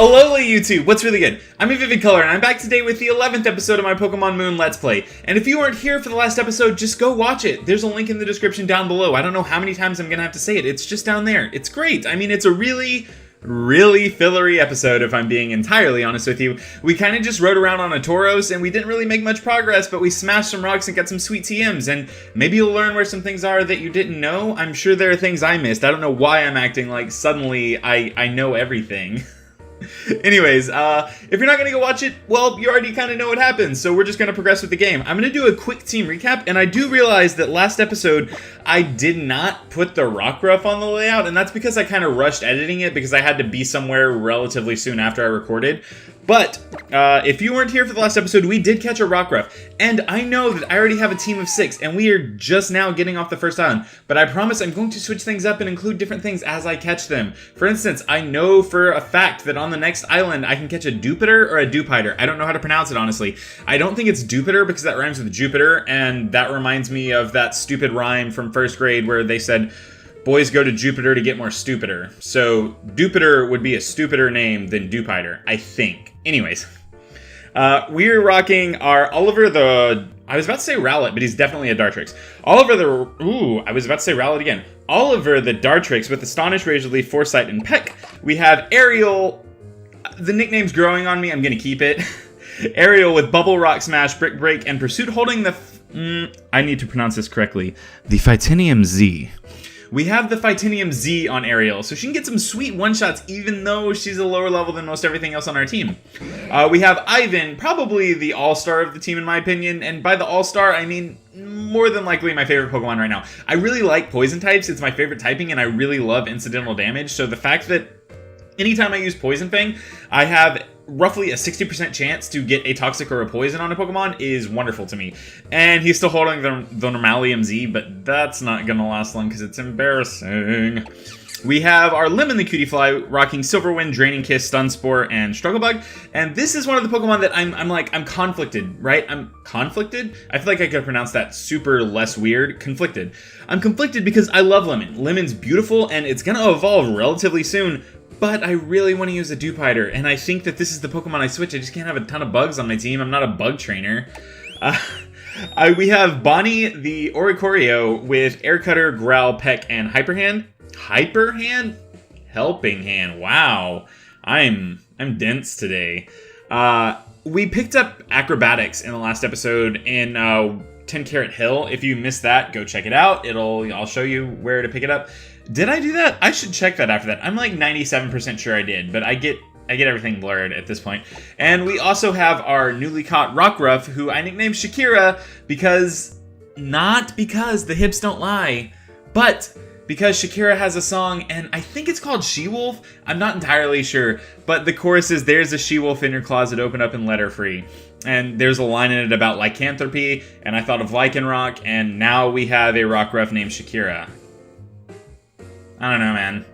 Alola YouTube, what's really good? I'm a Vivid Color, and I'm back today with the 11th episode of my Pokemon Moon Let's Play. And if you weren't here for the last episode, just go watch it. There's a link in the description down below. I don't know how many times I'm gonna have to say it. It's just down there. It's great. I mean, it's a really fillery episode, if I'm being entirely honest with you. We kind of just rode around on a Tauros, and we didn't really make much progress, but we smashed some rocks and got some sweet TMs, and maybe you'll learn where some things are that you didn't know. I'm sure there are things I missed. I don't know why I'm acting like suddenly I know everything. Anyways, if you're not going to go watch it, well, you already kind of know what happens, so we're just going to progress with the game. I'm going to do a quick team recap, and I do realize that last episode, I did not put the Rockruff on the layout, and that's because I kind of rushed editing it because I had to be somewhere relatively soon after I recorded. But, if you weren't here for the last episode, we did catch a Rockruff, and I know that I already have a team of 6, and we are just now getting off the first island, but I promise I'm going to switch things up and include different things as I catch them. For instance, I know for a fact that on the next island, I can catch a Dupiter or a Dupiter. I don't know how to pronounce it, honestly. I don't think it's Dupiter because that rhymes with Jupiter, and that reminds me of that stupid rhyme from first grade where they said, boys go to Jupiter to get more stupider. So, Dupiter would be a stupider name than Dupiter, I think. Anyways, we're rocking our Oliver the... I was about to say Rowlet, but he's definitely a Dartrix. Oliver the... Ooh, I was about to say Rowlet again. Oliver the Dartrix with Astonish, Razor Leaf, Foresight, and Peck. We have Ariel... The nickname's growing on me, I'm gonna keep it. Ariel with Bubble, Rock Smash, Brick Break, and Pursuit holding the... I need to pronounce this correctly. The Phytanium Z. We have the Phytanium Z on Ariel, so she can get some sweet one-shots even though she's a lower level than most everything else on our team. We have Ivan, probably the all-star of the team in my opinion, and by the all-star, I mean more than likely my favorite Pokemon right now. I really like poison types, it's my favorite typing, and I really love incidental damage, so the fact that anytime I use Poison Fang, I have roughly a 60% chance to get a Toxic or a Poison on a Pokemon is wonderful to me. And he's still holding the Normalium Z, but that's not gonna last long because it's embarrassing. We have our Lemon the Cutie Fly rocking Silverwind, Draining Kiss, Stun Spore, and Struggle Bug. And this is one of the Pokemon that I'm conflicted, right? I'm conflicted? I feel like I could pronounce that super less weird. Conflicted. I'm conflicted because I love Lemon. Lemon's beautiful and it's gonna evolve relatively soon. But I really want to use a Dupiter, and I think that this is the Pokemon I switch. I just can't have a ton of bugs on my team. I'm not a bug trainer. We have Bonnie the Oricorio with Air Cutter, Growl, Peck, and Hyper Hand. Hyper Hand? Helping Hand. Wow. I'm dense today. We picked up Acrobatics in the last episode in 10 Carat Hill. If you missed that, go check it out. I'll show you where to pick it up. Did I do that? I should check that after that. I'm like 97% sure I did, but I get everything blurred at this point. And we also have our newly caught Rockruff, who I nicknamed Shakira not because the hips don't lie, but because Shakira has a song, and I think it's called She-Wolf. I'm not entirely sure, but the chorus is, there's a she-wolf in your closet, open up and let her free. And there's a line in it about lycanthropy, and I thought of Lycanroc, and now we have a Rockruff named Shakira. I don't know, man.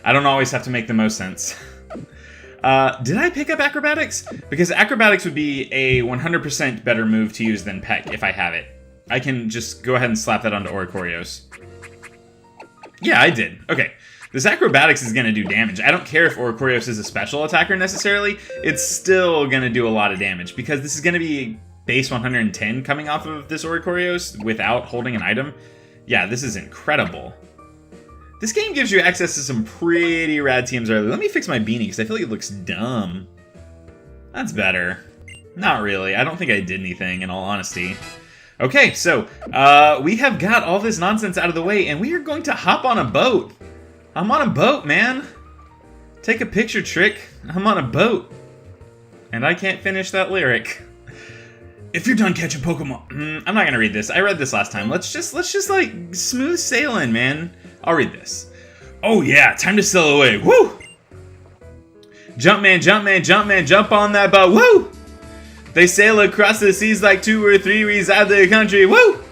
I don't always have to make the most sense. Did I pick up Acrobatics? Because Acrobatics would be a 100% better move to use than Peck if I have it. I can just go ahead and slap that onto Oricorios. Yeah, I did. Okay. This Acrobatics is going to do damage. I don't care if Oricorios is a special attacker necessarily. It's still going to do a lot of damage because this is going to be base 110 coming off of this Oricorios without holding an item. Yeah, this is incredible. This game gives you access to some pretty rad TMs early. Let me fix my beanie because I feel like it looks dumb. That's better. Not really. I don't think I did anything, in all honesty. Okay, so we have got all this nonsense out of the way, and we are going to hop on a boat. I'm on a boat, man. Take a picture, Trick. I'm on a boat. And I can't finish that lyric. If you're done catching Pokemon... I'm not going to read this. I read this last time. Let's just like, smooth sailing, man. I'll read this. Oh yeah, time to sail away. Woo! Jumpman, Jumpman, Jumpman, jump on that boat. Woo! They sail across the seas like 2 or 3 reside the country. Woo!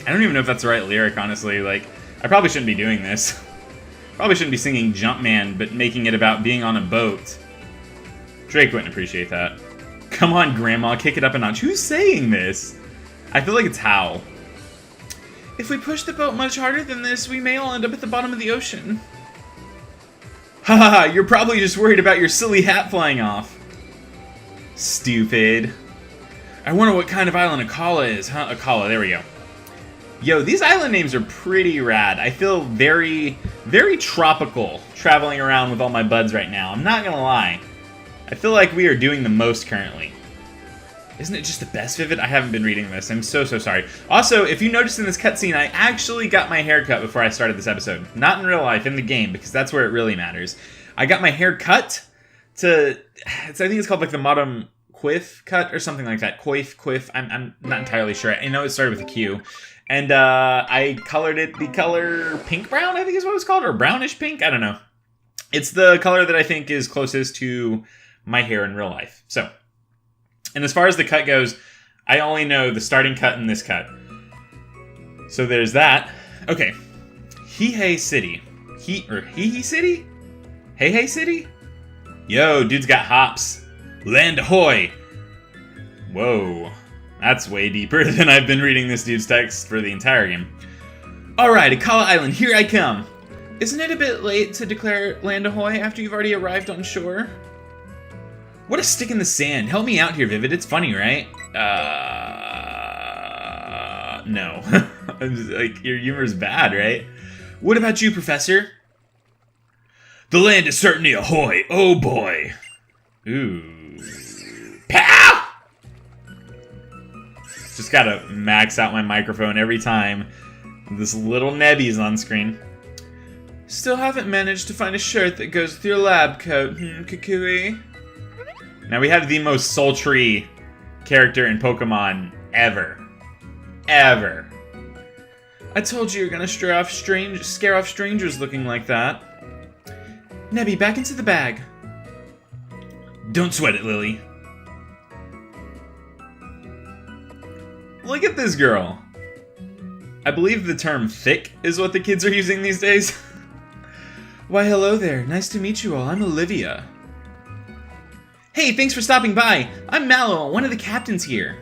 I don't even know if that's the right lyric, honestly. Like, I probably shouldn't be doing this. Probably shouldn't be singing Jumpman, but making it about being on a boat. Drake wouldn't appreciate that. Come on, Grandma, kick it up a notch. Who's saying this? I feel like it's Hal. If we push the boat much harder than this, we may all end up at the bottom of the ocean. Haha, you're probably just worried about your silly hat flying off. Stupid. I wonder what kind of island Akala is, huh? Akala, there we go. Yo, these island names are pretty rad. I feel very, very tropical traveling around with all my buds right now. I'm not gonna lie. I feel like we are doing the most currently. Isn't it just the best, Vivid? I haven't been reading this. I'm so sorry. Also, if you noticed in this cutscene, I actually got my hair cut before I started this episode. Not in real life, in the game, because that's where it really matters. I got my hair cut to... I think it's called like the Modern Quiff cut or something like that. Quiff. I'm not entirely sure. I know it started with a Q. And I colored it the color pink brown, I think is what it's called, or brownish pink. I don't know. It's the color that I think is closest to my hair in real life. So, and as far as the cut goes, I only know the starting cut and this cut. So there's that. Okay. Hee City. Hee City? Hey City? Yo, dude's got hops. Land ahoy! Whoa. That's way deeper than I've been reading this dude's text for the entire game. Alright, Akala Island, here I come. Isn't it a bit late to declare land ahoy after you've already arrived on shore? What a stick in the sand. Help me out here, Vivid. It's funny, right? No. Like, your humor's bad, right? What about you, Professor? The land is certainly ahoy. Oh, boy. Ooh. Pow! Just gotta max out my microphone every time this little Nebby's on screen. Still haven't managed to find a shirt that goes with your lab coat, Kukui. Now we have the most sultry character in Pokemon ever. Ever. I told you you're gonna scare off strangers looking like that. Nebby, back into the bag. Don't sweat it, Lily. Look at this girl. I believe the term thick is what the kids are using these days. Why, hello there. Nice to meet you all. I'm Olivia. Hey, thanks for stopping by. I'm Mallow, one of the captains here.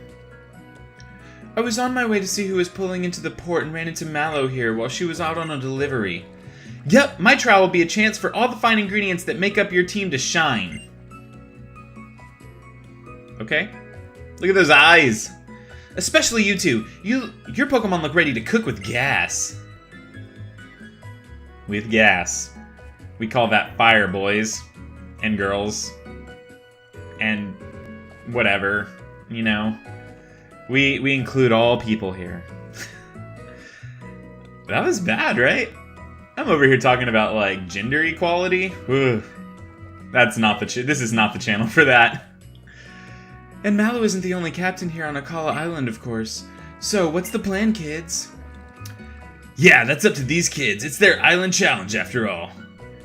I was on my way to see who was pulling into the port and ran into Mallow here while she was out on a delivery. Yep, my trial will be a chance for all the fine ingredients that make up your team to shine. Okay. Look at those eyes. Especially you two. Your Pokemon look ready to cook with gas. With gas. We call that fire, boys. And girls. And whatever. You know. We include all people here. That was bad, right? I'm over here talking about, like, gender equality. Ugh. That's not the... This is not the channel for that. And Mallow isn't the only captain here on Akala Island, of course. So, what's the plan, kids? Yeah, that's up to these kids. It's their island challenge, after all.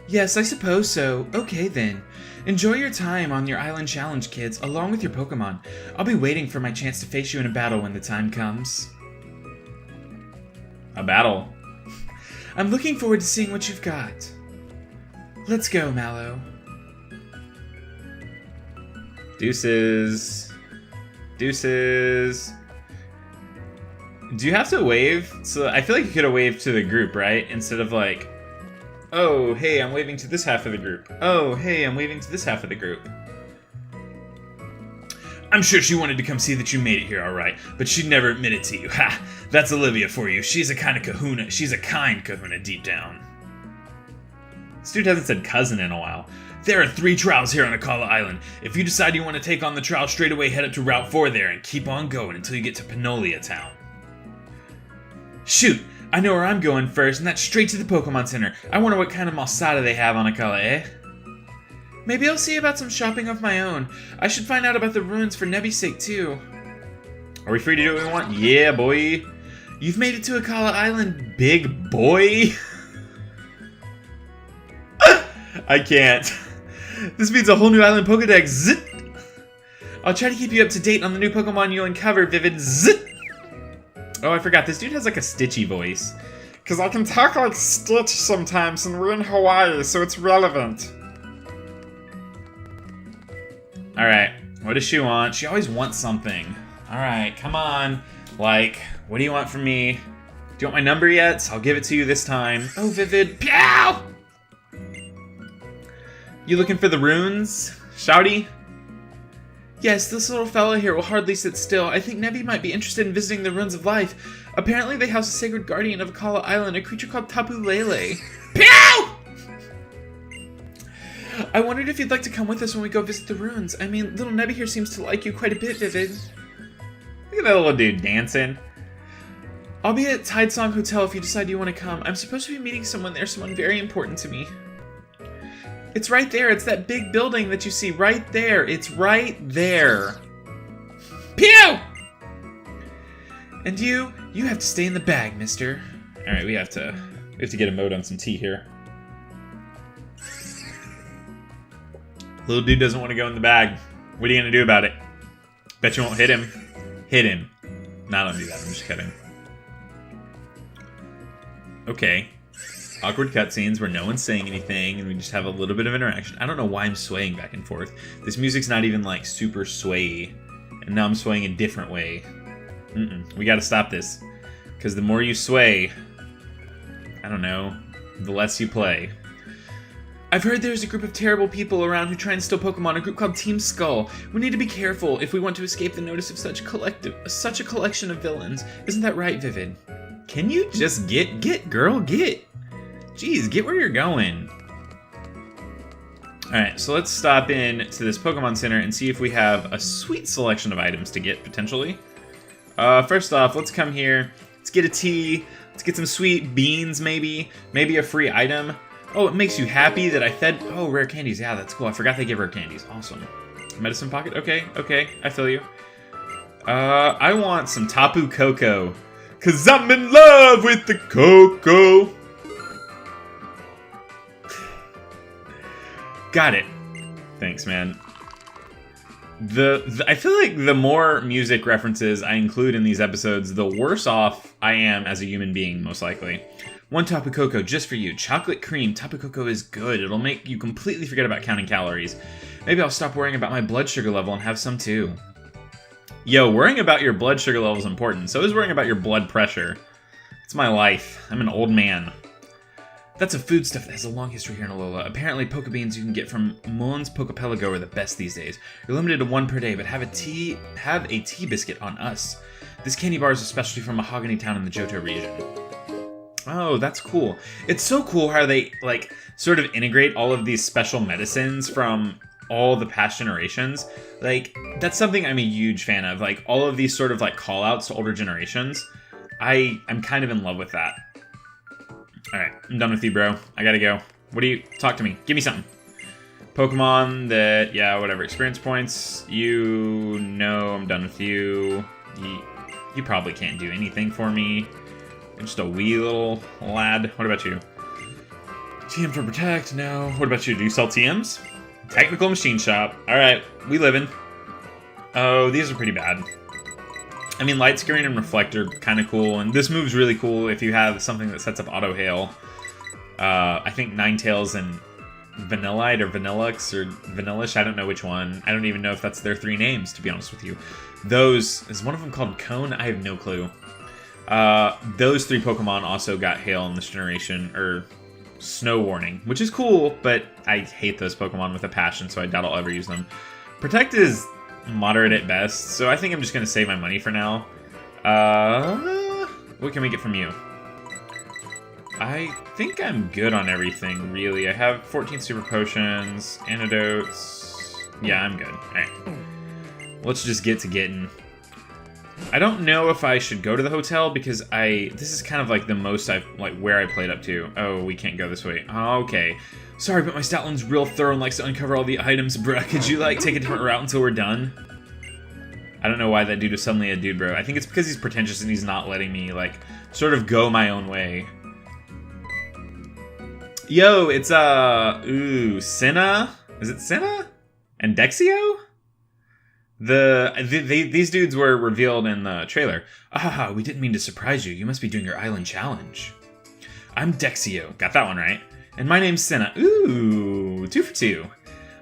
Yes, I suppose so. Okay, then. Enjoy your time on your island challenge, kids, along with your Pokemon. I'll be waiting for my chance to face you in a battle when the time comes. A battle? I'm looking forward to seeing what you've got. Let's go, Mallow. Deuces. Deuces. Do you have to wave? So I feel like you could have waved to the group, right? Instead of like, oh, hey, I'm waving to this half of the group. Oh, hey, I'm waving to this half of the group. I'm sure she wanted to come see that you made it here, all right, but she'd never admit it to you. Ha! That's Olivia for you. She's a kind of kahuna. She's a kind kahuna deep down. This dude hasn't said cousin in a while. There are 3 trials here on Akala Island. If you decide you want to take on the trial straight away, head up to Route 4 there and keep on going until you get to Panolia Town. Shoot! I know where I'm going first, and that's straight to the Pokemon Center. I wonder what kind of Malsada they have on Akala, eh? Maybe I'll see about some shopping of my own. I should find out about the ruins for Nebby's sake, too. Are we free to do what we want? Yeah, boy. You've made it to Akala Island, big boy. I can't. This means a whole new island Pokedex. Zit! I'll try to keep you up to date on the new Pokemon you'll uncover, Vivid. Zit! Oh, I forgot. This dude has like a Stitchy voice. Because I can talk like Stitch sometimes, and we're in Hawaii, so it's relevant. Alright, what does she want? She always wants something. Alright, come on. Like, what do you want from me? Do you want my number yet? I'll give it to you this time. Oh, Vivid. Pow! You looking for the runes, Shouty? Yes, this little fella here will hardly sit still. I think Nevi might be interested in visiting the Runes of Life. Apparently they house a sacred guardian of Akala Island, a creature called Tapu Lele. Pew! I wondered if you'd like to come with us when we go visit the ruins. I mean, little Nevi here seems to like you quite a bit, Vivid. Look at that little dude dancing. I'll be at Tide Song Hotel if you decide you want to come. I'm supposed to be meeting someone there, someone very important to me. It's right there. It's that big building that you see right there. It's right there. Pew! And you have to stay in the bag, mister. All right, we have to get a mode on some tea here. Little dude doesn't want to go in the bag. What are you gonna do about it? Bet you won't hit him. Hit him. No, don't do that. I'm just kidding. Okay. Awkward cutscenes where no one's saying anything and we just have a little bit of interaction. I don't know why I'm swaying back and forth. This music's not even like super sway. And now I'm swaying a different way. We gotta stop this. Because the more you sway, I don't know, the less you play. I've heard there's a group of terrible people around who try and steal Pokemon, a group called Team Skull. We need to be careful if we want to escape the notice of such a collection of villains. Isn't that right, Vivid? Can you just get, girl, get? Jeez, get where you're going. Alright, so let's stop in to this Pokemon Center and see if we have a sweet selection of items to get, potentially. First off, let's come here. Let's get a tea. Let's get some sweet beans, maybe. Maybe a free item. Oh, it makes you happy that I fed... Oh, rare candies. Yeah, that's cool. I forgot they give rare candies. Awesome. Medicine pocket? Okay, I feel you. I want some Tapu Koko. 'Cause I'm in love with the Coco. Got it. Thanks, man. I feel like the more music references I include in these episodes, the worse off I am as a human being, most likely. One Tapu Koko just for you. Chocolate cream. Tapu Koko is good. It'll make you completely forget about counting calories. Maybe I'll stop worrying about my blood sugar level and have some too. Yo, worrying about your blood sugar level is important. So is worrying about your blood pressure. It's my life. I'm an old man. That's a foodstuff that has a long history here in Alola. Apparently, Poke Beans you can get from Mullen's Pokepelago are the best these days. You're limited to one per day, but have a tea biscuit on us. This candy bar is a specialty from Mahogany Town in the Johto region. Oh, that's cool. It's so cool how they, like, sort of integrate all of these special medicines from all the past generations. Like, that's something I'm a huge fan of. Like, all of these sort of, like, call-outs to older generations. I'm kind of in love with that. Alright, I'm done with you, bro. I gotta go. What do you... Talk to me. Give me something. Pokemon that... Yeah, whatever. Experience points. You know I'm done with you. You probably can't do anything for me. You're just a wee little lad. What about you? TM for Protect? No. What about you? Do you sell TMs? Technical Machine Shop. Alright, we livin'. Oh, these are pretty bad. I mean, Light Screen and Reflector, kind of cool, and this move's really cool if you have something that sets up Auto Hail. I think Ninetales and Vanillite or Vanillux or Vanillish, I don't know which one. I don't even know if that's their three names, to be honest with you. Those, is one of them called Cone? I have no clue. Those three Pokemon also got Hail in this generation, or Snow Warning, which is cool, but I hate those Pokemon with a passion, so I doubt I'll ever use them. Protect is moderate at best, so I think I'm just going to save my money for now. What can we get from you? I think I'm good on everything, really. I have 14 Super Potions, Antidotes. Yeah, I'm good. Alright. Let's just get to getting. I don't know if I should go to the hotel, because this is kind of like the most where I played up to. Oh, we can't go this way. Okay. Sorry, but my Stoutland's real thorough and likes to uncover all the items, bruh. Could you, take a different route until we're done? I don't know why that dude is suddenly a dude, bro. I think it's because he's pretentious and he's not letting me, sort of go my own way. Yo, it's, Senna? Is it Senna? And Dexio? These dudes were revealed in the trailer. Ah, we didn't mean to surprise you. You must be doing your island challenge. I'm Dexio. Got that one right. And my name's Senna. Ooh, 2 for 2.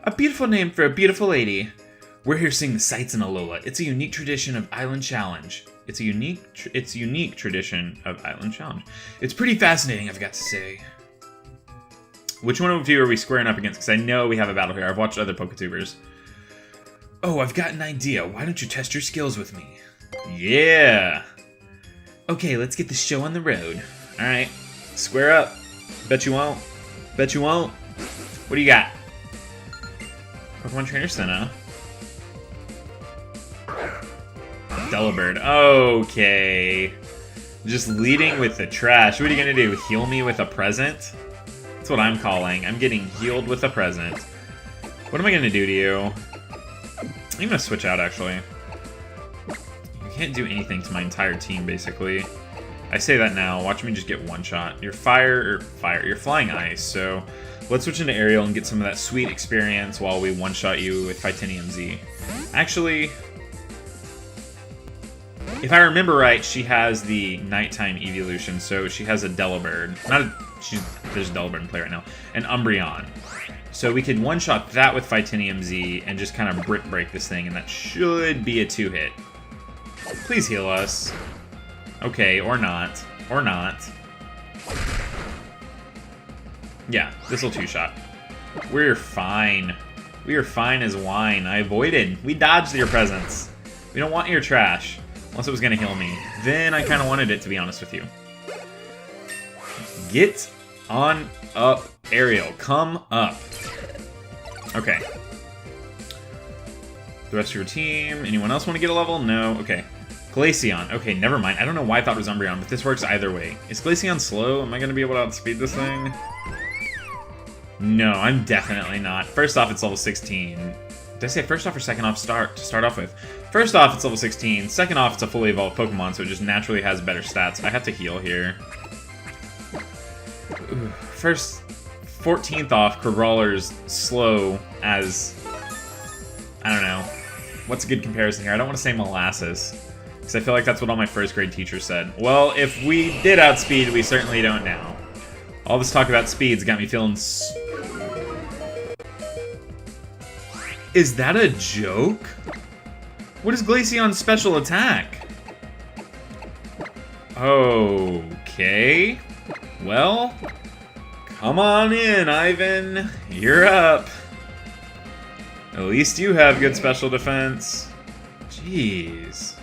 A beautiful name for a beautiful lady. We're here seeing the sights in Alola. It's a unique tradition of Island Challenge. It's unique tradition of Island Challenge. It's pretty fascinating, I've got to say. Which one of you are we squaring up against? Because I know we have a battle here. I've watched other PokeTubers. Oh, I've got an idea. Why don't you test your skills with me? Yeah. Okay, let's get the show on the road. Alright. Square up. Bet you won't. Bet you won't. What do you got? Pokemon Trainer Sinnoh. Delibird. Okay. Just leading with the trash. What are you gonna do? Heal me with a present? That's what I'm calling. I'm getting healed with a present. What am I gonna do to you? I'm gonna switch out, actually. You can't do anything to my entire team, basically. I say that now. Watch me just get one shot. You're fire. You're flying ice, so let's switch into aerial and get some of that sweet experience while we one-shot you with Titanium Z. Actually, if I remember right, she has the nighttime evolution, so she has a Delibird. There's a Delibird in play right now. An Umbreon. So we could one-shot that with Titanium Z and just kind of brick break this thing, and that should be a 2-hit. Please heal us. Okay, or not. Or not. Yeah, this'll 2-shot. We're fine. We are fine as wine. I avoided. We dodged your presence. We don't want your trash. Unless it was gonna heal me. Then I kind of wanted it, to be honest with you. Get on up, Ariel. Come up. Okay. The rest of your team. Anyone else want to get a level? No. Okay. Glaceon. Okay, never mind. I don't know why I thought it was Umbreon, but this works either way. Is Glaceon slow? Am I going to be able to outspeed this thing? No, I'm definitely not. First off, it's level 16. Did I say first off or second off to start off with? First off, it's level 16. Second off, it's a fully evolved Pokemon, so it just naturally has better stats. I have to heal here. Ooh, first, 14th off, Crabrawler's slow as... I don't know. What's a good comparison here? I don't want to say molasses, because I feel like that's what all my first grade teachers said. Well, if we did outspeed, we certainly don't now. All this talk about speeds got me feeling... Is that a joke? What is Glaceon's special attack? Okay. Well, come on in, Ivan. You're up. At least you have good special defense. Jeez.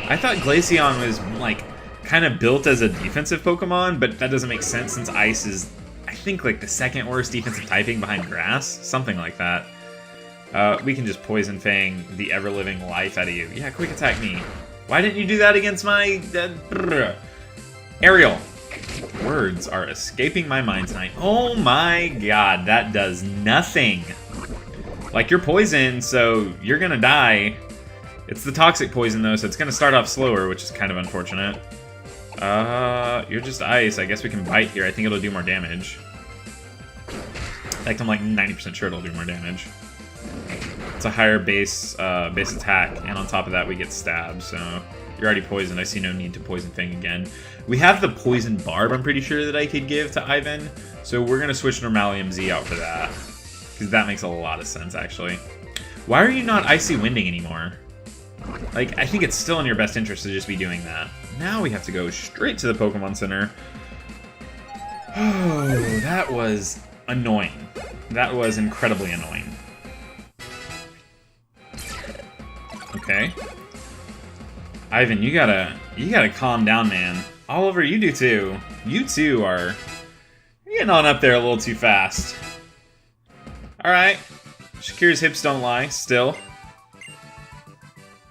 I thought Glaceon was, like, kind of built as a defensive Pokemon, but that doesn't make sense since Ice is, I think, like, the second worst defensive typing behind Grass. Something like that. We can just Poison Fang the ever-living life out of you. Yeah, quick attack me. Why didn't you do that against my... Ariel. Words are escaping my mind tonight. Oh my god, that does nothing. Like, you're poisoned, so you're gonna die. It's the toxic poison, though, so it's gonna start off slower, which is kind of unfortunate. You're just ice. I guess we can bite here. I think it'll do more damage. In fact, I'm like 90% sure it'll do more damage. It's a higher base attack, and on top of that, we get stabbed, so you're already poisoned. I see no need to Poison Fang again. We have the Poison Barb, I'm pretty sure, that I could give to Ivan, so we're gonna switch Normalium Z out for that. Because that makes a lot of sense, actually. Why are you not Icy Winding anymore? Like, I think it's still in your best interest to just be doing that. Now we have to go straight to the Pokemon Center. Oh, that was annoying. That was incredibly annoying. Okay. Ivan, you gotta calm down, man. Oliver, you do too. You two are getting on up there a little too fast. Alright. Shakira's hips don't lie, still.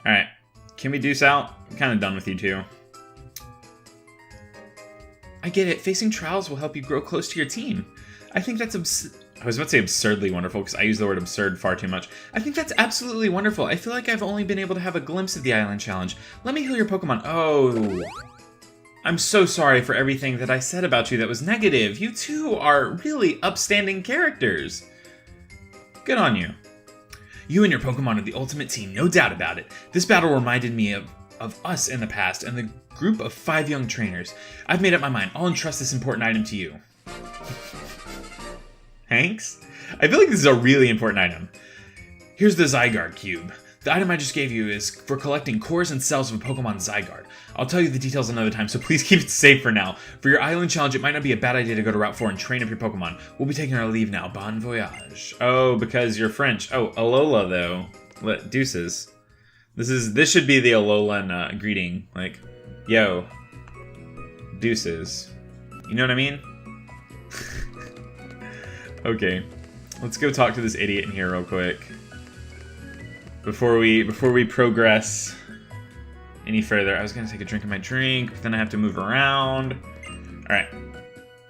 Alright. Can we deuce out? I'm kind of done with you two. I get it. Facing trials will help you grow close to your team. I think that's I was about to say absurdly wonderful, because I use the word absurd far too much. I think that's absolutely wonderful. I feel like I've only been able to have a glimpse of the Island Challenge. Let me heal your Pokemon. Oh. I'm so sorry for everything that I said about you that was negative. You two are really upstanding characters. Good on you. You and your Pokemon are the ultimate team, no doubt about it. This battle reminded me of us in the past and the group of 5 young trainers. I've made up my mind. I'll entrust this important item to you. Hanks? I feel like this is a really important item. Here's the Zygarde Cube. The item I just gave you is for collecting cores and cells of a Pokemon Zygarde. I'll tell you the details another time, so please keep it safe for now. For your island challenge, it might not be a bad idea to go to Route 4 and train up your Pokemon. We'll be taking our leave now. Bon voyage. Oh, because you're French. Oh, Alola, though. Deuces. This should be the Alolan greeting. Like, yo. Deuces. You know what I mean? Okay. Let's go talk to this idiot in here real quick. Before we progress any further. I was gonna take a drink of my drink, but then I have to move around. Alright.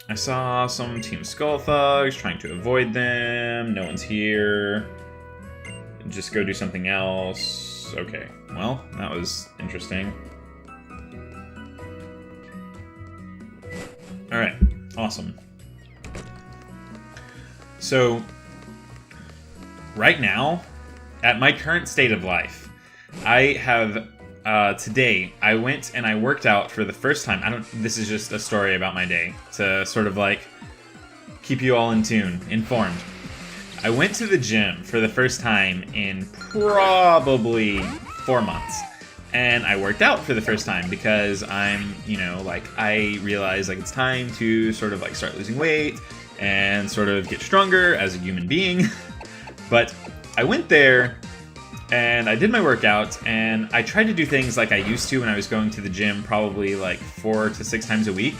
I saw some Team Skull Thugs, trying to avoid them. No one's here. Just go do something else. Okay. Well, that was interesting. Alright. Awesome. So, right now, at my current state of life, I have, today, I went and I worked out for the first time. This is just a story about my day to sort of like keep you all in tune, informed. I went to the gym for the first time in probably 4 months. And I worked out for the first time because I'm, I realized like it's time to sort of like start losing weight and sort of get stronger as a human being. But I went there and I did my workout and I tried to do things like I used to when I was going to the gym probably like 4 to 6 times a week.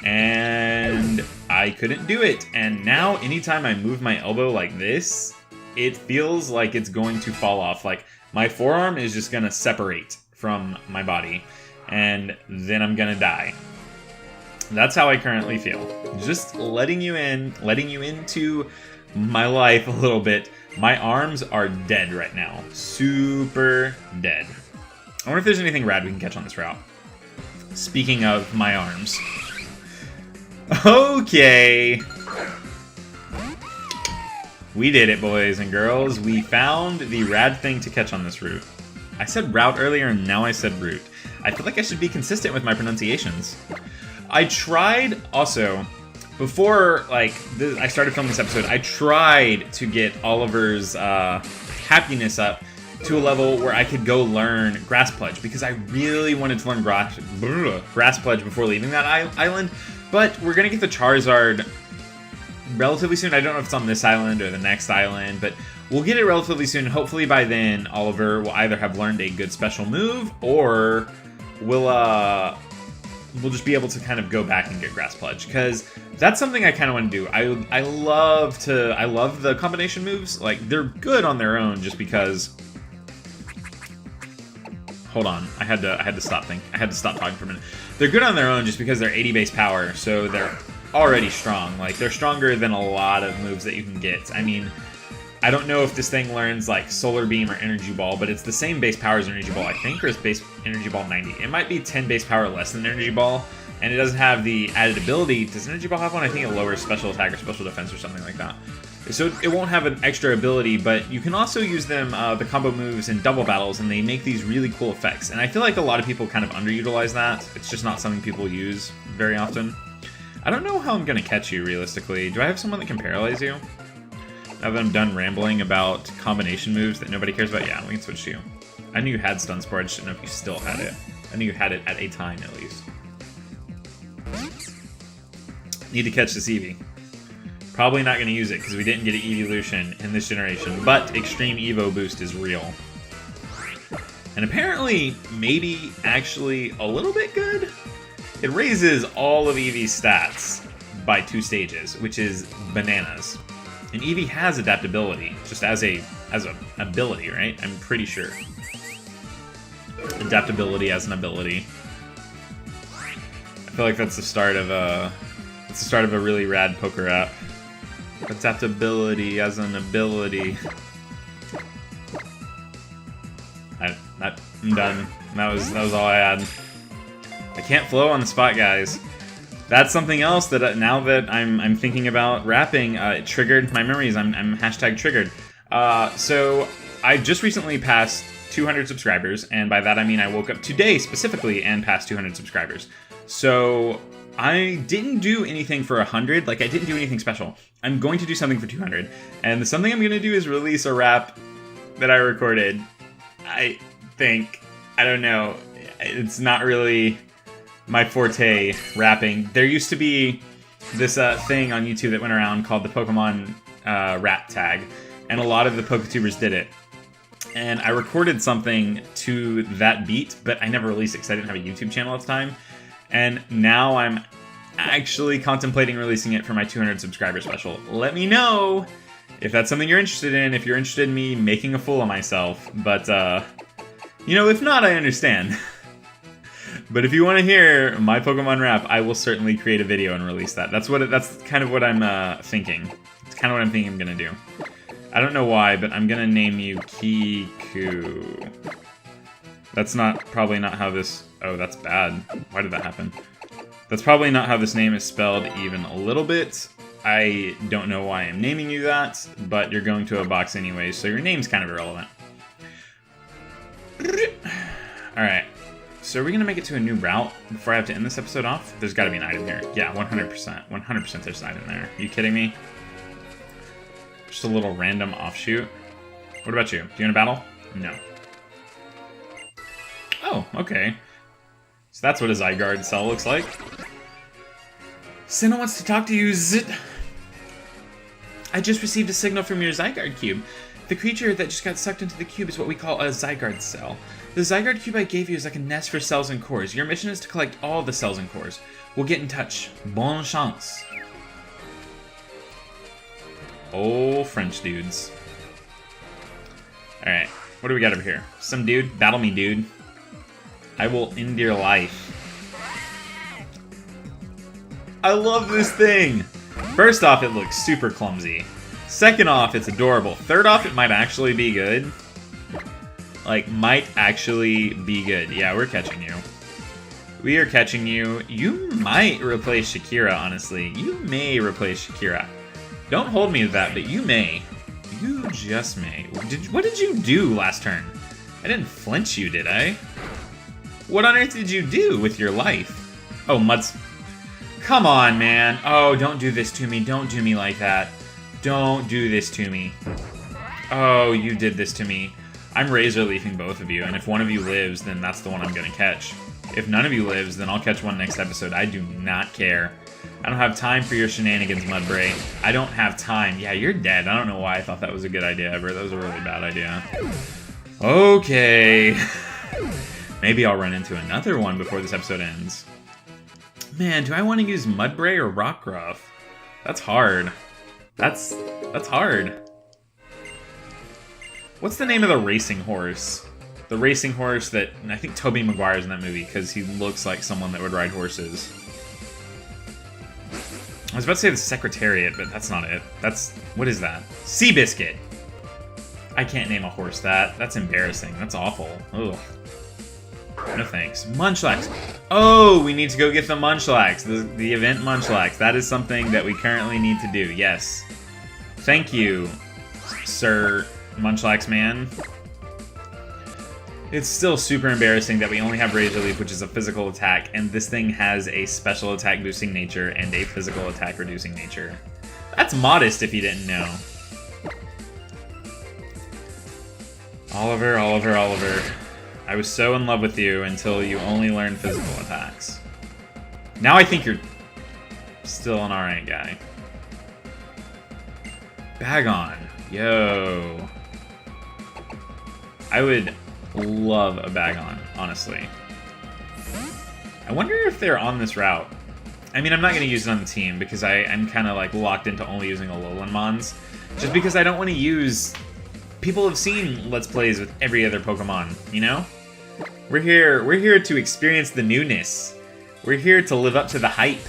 And I couldn't do it. And now anytime I move my elbow like this, it feels like it's going to fall off. Like my forearm is just going to separate from my body and then I'm going to die. That's how I currently feel. Just letting you into my life a little bit. My arms are dead right now. Super dead. I wonder if there's anything rad we can catch on this route. Speaking of my arms. Okay. We did it, boys and girls. We found the rad thing to catch on this route. I said route earlier and now I said route. I feel like I should be consistent with my pronunciations. I tried also, before I started filming this episode, I tried to get Oliver's happiness up to a level where I could go learn Grass Pledge because I really wanted to learn Grass Pledge before leaving that island. But we're going to get the Charizard relatively soon. I don't know if it's on this island or the next island, but we'll get it relatively soon. Hopefully by then, Oliver will either have learned a good special move or we'll just be able to kind of go back and get Grass Pledge, because that's something I kind of want to do. I love the combination moves. Like, they're good on their own just because... Hold on, I had to stop talking for a minute. They're good on their own just because they're 80 base power, so they're already strong. Like, they're stronger than a lot of moves that you can get. I mean, I don't know if this thing learns like Solar Beam or Energy Ball, but it's the same base power as Energy Ball, I think, or is base Energy Ball 90? It might be 10 base power less than Energy Ball, and it doesn't have the added ability. Does Energy Ball have one? I think it lowers special attack or special defense or something like that. So it won't have an extra ability, but you can also use them, the combo moves in double battles, and they make these really cool effects. And I feel like a lot of people kind of underutilize that. It's just not something people use very often. I don't know how I'm going to catch you, realistically. Do I have someone that can paralyze you? Now that I'm done rambling about combination moves that nobody cares about, yeah, we can switch to you. I knew you had Stun Spore, I just didn't know if you still had it. I knew you had it at a time, at least. Need to catch this Eevee. Probably not going to use it, because we didn't get an Evolution in this generation, but Extreme Evo Boost is real. And apparently, maybe actually a little bit good? It raises all of Eevee's stats by 2 stages, which is bananas. And Eevee has adaptability, just as a ability, right? I'm pretty sure. Adaptability as an ability. I feel like that's the start of a really rad poker app. Adaptability as an ability. I'm done. That was all I had. I can't flow on the spot, guys. That's something else that now that I'm thinking about rapping, it triggered my memories. I'm hashtag triggered. So I just recently passed 200 subscribers, and by that I mean I woke up today specifically and passed 200 subscribers. So I didn't do anything for 100, like I didn't do anything special. I'm going to do something for 200, and the something I'm going to do is release a rap that I recorded. I think, I don't know, It's not really my forte, rapping. There used to be this thing on YouTube that went around called the Pokemon rap tag, and a lot of the Poketubers did it. And I recorded something to that beat, but I never released it because I didn't have a YouTube channel at the time. And now I'm actually contemplating releasing it for my 200 subscriber special. Let me know if that's something you're interested in, if you're interested in me making a fool of myself. But, you know, if not, I understand. But if you want to hear my Pokemon rap, I will certainly create a video and release that. That's kind of what I'm thinking. It's kind of what I'm thinking I'm going to do. I don't know why, but I'm going to name you Kiku. That's probably not how this... Oh, that's bad. Why did that happen? That's probably not how this name is spelled even a little bit. I don't know why I'm naming you that, but you're going to a box anyways, so your name's kind of irrelevant. Alright, so are we going to make it to a new route before I have to end this episode off? There's got to be an item here. Yeah, 100%. 100% there's an item there. Are you kidding me? Just a little random offshoot. What about you? Do you want to battle? No. Oh, okay. So that's what a Zygarde cell looks like. Senna wants to talk to you, Zit. I just received a signal from your Zygarde cube. The creature that just got sucked into the cube is what we call a Zygarde cell. The Zygarde cube I gave you is like a nest for cells and cores. Your mission is to collect all the cells and cores. We'll get in touch. Bonne chance. Oh, French dudes. Alright, what do we got over here? Some dude? Battle me, dude. I will end your life. I love this thing! First off, it looks super clumsy. Second off, it's adorable. Third off, it might actually be good. Like, might actually be good. Yeah, we're catching you. We are catching you. You might replace Shakira, honestly. You may replace Shakira. Don't hold me to that, but you may. You just may. What did you do last turn? I didn't flinch you, did I? What on earth did you do with your life? Oh, Mud's... Come on, man. Oh, don't do this to me. Don't do me like that. Don't do this to me. Oh, you did this to me. I'm Razor Leafing both of you, and if one of you lives, then that's the one I'm gonna catch. If none of you lives, then I'll catch one next episode. I do not care. I don't have time for your shenanigans, Mudbray. I don't have time. Yeah, you're dead. I don't know why I thought that was a good idea ever. That was a really bad idea. Okay. Maybe I'll run into another one before this episode ends. Man, do I want to use Mudbray or Rockruff? That's hard. That's hard. What's the name of the racing horse? The racing horse that... I think Tobey Maguire's in that movie because he looks like someone that would ride horses. I was about to say the Secretariat, but that's not it. That's... What is that? Seabiscuit! I can't name a horse that. That's embarrassing. That's awful. Ugh. No thanks. Munchlax! Oh, we need to go get the Munchlax. The event Munchlax. That is something that we currently need to do. Yes. Thank you, Sir Munchlax Man. It's still super embarrassing that we only have Razor Leaf, which is a physical attack, and this thing has a special attack boosting nature and a physical attack reducing nature. That's modest if you didn't know. Oliver, Oliver, Oliver. I was so in love with you until you only learned physical attacks. Now I think you're still an alright guy. Bagon. Yo. I would love a Bagon, honestly. I wonder if they're on this route. I mean, I'm not going to use it on the team because I'm kind of like locked into only using Alolan Mons. Just because I don't want to use... People have seen Let's Plays with every other Pokemon, you know? We're here to experience the newness. We're here to live up to the hype.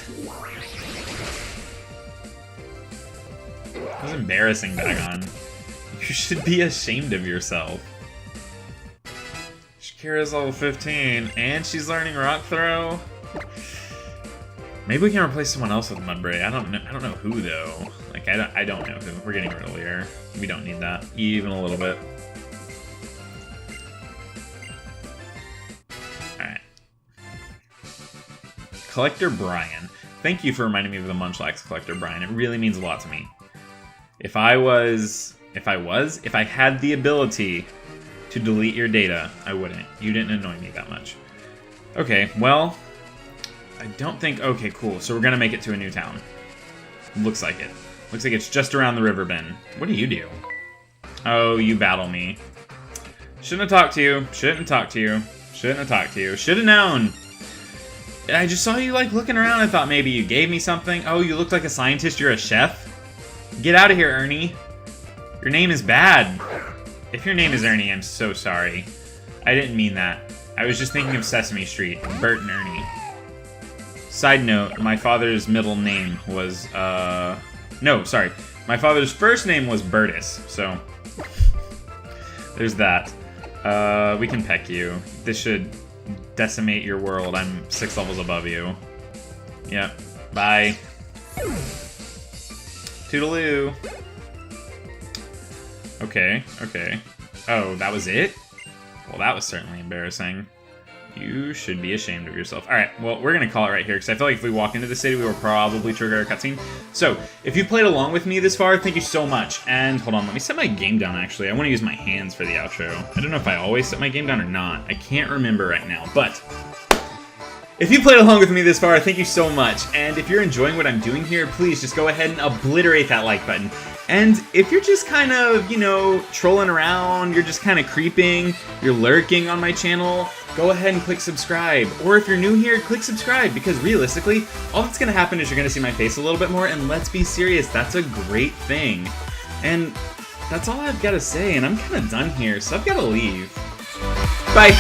That was embarrassing, Bagon. You should be ashamed of yourself. Shakira's level 15, and she's learning Rock Throw. Maybe we can replace someone else with Mudbray. I don't know who though. Like I don't know who. We're getting earlier. We don't need that even a little bit. All right. Collector Brian. Thank you for reminding me of the Munchlax Collector Brian. It really means a lot to me. If I had the ability to delete your data, I wouldn't. You didn't annoy me that much. Okay, well, I don't think... Okay, cool. So we're gonna make it to a new town. Looks like it. Looks like it's just around the river bend. What do you do? Oh, you battle me. Shouldn't have talked to you. Shouldn't have talked to you. Shouldn't have talked to you. Should have known. I just saw you, like, looking around. I thought maybe you gave me something. Oh, you look like a scientist. You're a chef? Get out of here, Ernie. Your name is bad. If your name is Ernie, I'm so sorry. I didn't mean that. I was just thinking of Sesame Street. Bert and Ernie. Side note, my father's middle name was, no, sorry. My father's first name was Bertus, so... There's that. We can peck you. This should decimate your world. I'm 6 levels above you. Yep. Bye. Toodaloo. Okay, okay. Oh, that was it? Well, that was certainly embarrassing. You should be ashamed of yourself. Alright, well, we're gonna call it right here, because I feel like if we walk into the city, we will probably trigger a cutscene. So, if you played along with me this far, thank you so much. And, hold on, let me set my game down, actually. I want to use my hands for the outro. I don't know if I always set my game down or not. I can't remember right now, but... If you played along with me this far, thank you so much. And if you're enjoying what I'm doing here, please just go ahead and obliterate that like button. And if you're just kind of, you know, trolling around, you're just kind of creeping, you're lurking on my channel, go ahead and click subscribe. Or if you're new here, click subscribe, because realistically, all that's going to happen is you're going to see my face a little bit more, and let's be serious, that's a great thing. And that's all I've got to say, and I'm kind of done here, so I've got to leave. Bye!